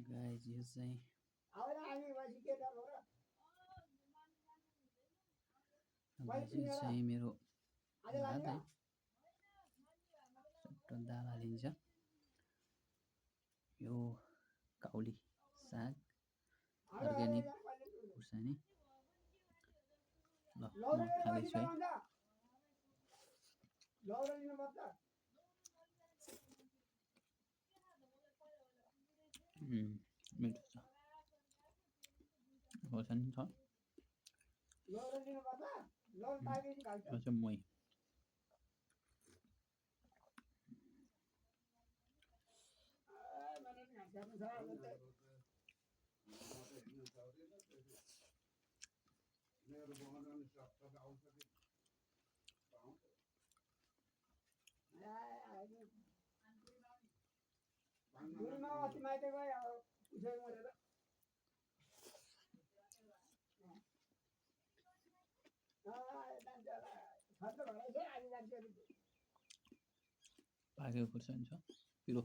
guys यो चाहिँ मेरो भात है चट्ट दाल हालिन्छ यो काउली साग अर्ग्यानिक खुर्सानी ल म खाँदैछु है मिठो छ खोर्सानी छ यो चाहिँ मै पाकेको खुर्सानी छ पिरो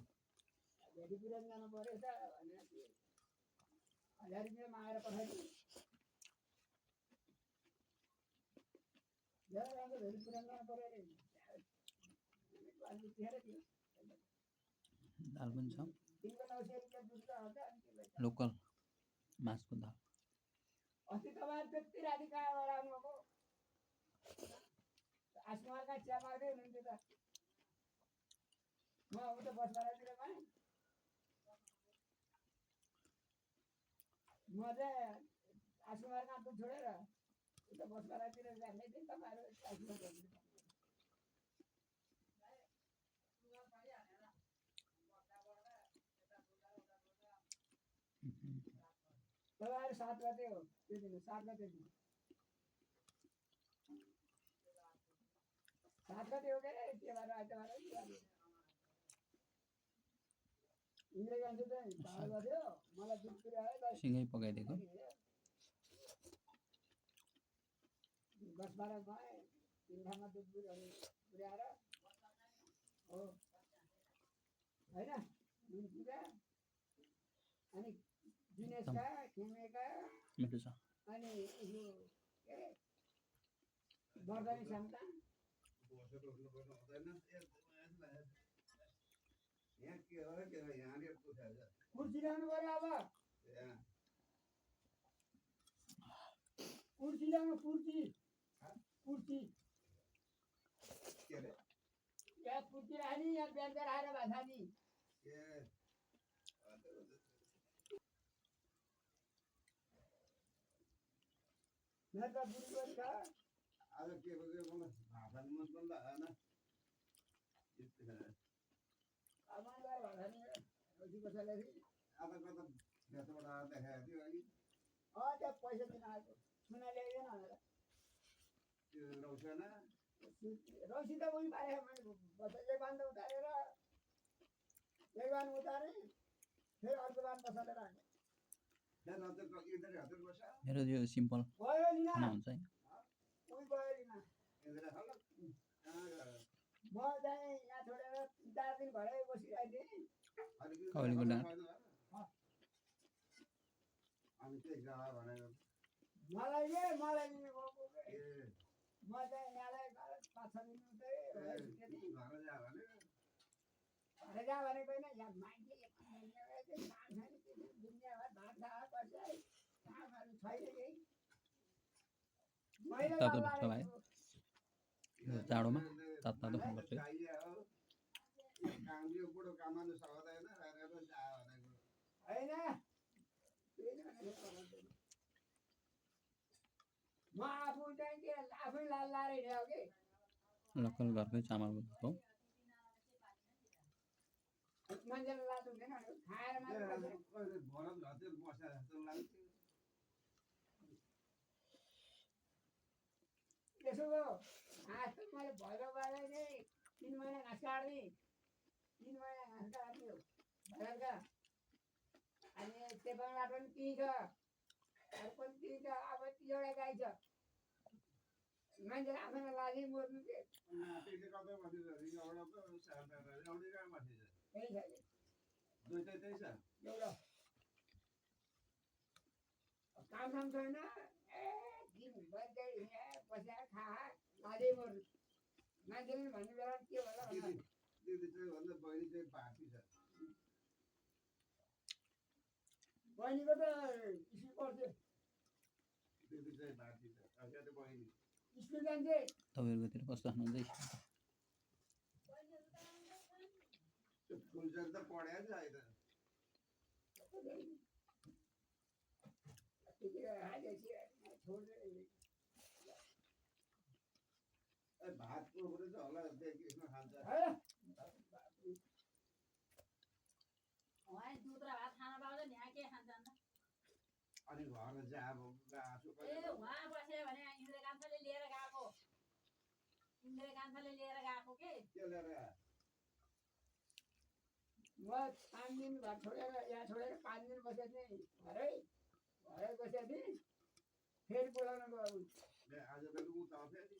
दाल पनि छ लोकल मासको दाल अस्ति तपाईहरु त्यति राति कहाँबाट आउनुभएको आसमानका चिया माग्दै हुनुहुन्थ्यो त म उता बसबारातिर गएँ म चाहिँ आसमानका दुध छोडेर उता बसबारातिर जाँदै थिएँ तपाईहरु आसमानका तपाईहरु 7 गते हो त्यो दिन 7 गते दिन 7 गते हो के के बार आइतबार हो इन्द्र गान्धी चाहिँ भाव गर्यो मलाई दुध पुर्यायो सिँगै पकाइदिएको 10-12 गए तीन ठाउँमा दुध पुर्याएर हो हैन दुध पुर्या अनि दिनेशका खेमेका मिठो छ अनि यो के बर्दानी सामता कुर्सी ल्याउनु पर्यो अब कुर्सी ल्याउनु कुर्सी कुर्सी के रे या कुर्सी रानी या बेन्च राखेर भाषानी के मेरा बुढी का आज के बगे मलाई भाषानी मन बन्द आएन आमाले भाषानी रोटी बसालेरी आज कता बेसबाट देखाएको थियो अघि त्यो पैसा दिन आएको सुना ल्याइदेन भनेर त्यो रौसना रौसी त उही पाए मैले बसाले बान्द उतारेर एक बार उतारे फेरि अर्को बार बसालेर हाने मेरो यो सिम्पल खाना हुन्छ है म चाहिँ यहाँ छोडेर 4 दिन घरै बसिरहेको थिएँ कौलीको डाँड अनि के गाला भनेको मलाई लिने भएको के म चाहिँ यहाँलाई 5-6 दिन उतै घर जा भनेको होइन यहाँ मान्छे दुनियाँभर भात खा पर्छ कामहरू छैन केही मैले चाँडोमा तातो खानुपर्छ कामले बुढो काममा सक्दैन होइन म आफू चाहिँ के आफै लारे ल्याउ के लोकल घरकै चामल हो मान्छेले लाज हुँदैन खाएर मात्र भरत घरतिर बस्दा जस्तो लाग्थ्यो त्यसो घाँस मैले भैरवबाट नै 3 महिना घाँस काट्दिएँ 3 महिना घाँस काट्यो भैरवका अनि चेपाङबाट पनि त्यहीँ छ अरू पनि त्यहीँ छ अब एउटा गाई छ मान्छेले आफैलाई लाजै मर्नु के त्यही छ दुईटै त्यही छ एउटा काम साम छैन दिनभर चाहिँ यहाँ बसेर खा लाँदै मर्नु मान्छेले भन्ने बेला के होला दिदी चाहिँ भन्दा बहिनी चाहिँ भाती छ बहिनीको त स्कुल पढ्थ्यो दिदी चाहिँ भाती छ अहिले त बहिनी स्कुल जान्थे तपाईँहरूकोतिर कस्तो हुनुहुन्छ स्कुल जान त पढ्या छ अहिले भात पोखरो त होला देखिमा खान्छ उहाँ दुध र भात खान पाउँदैन यहाँ के खान्छ अन्त अनि घरमा चाहिँ अब गाँसो ए उहाँ बस्यो भने इन्द्रकान्तले लिएर गएको के लिएर म 5 दिन घर छोडेर यहाँ छोडेर 5 दिन बसेको थिएँ घरै बसेको थिएँ फेरि बोलाउनु गयो आज बेलुका उता आउँथ्यो नि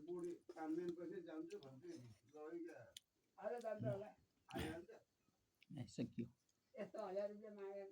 बुढी 5 दिन पछि जान्छु भन्थ्यो नि गयो क्या आज जान्छ होला आइहाल्छ सकियो यस्तो 1000 रुपियाँ मागेर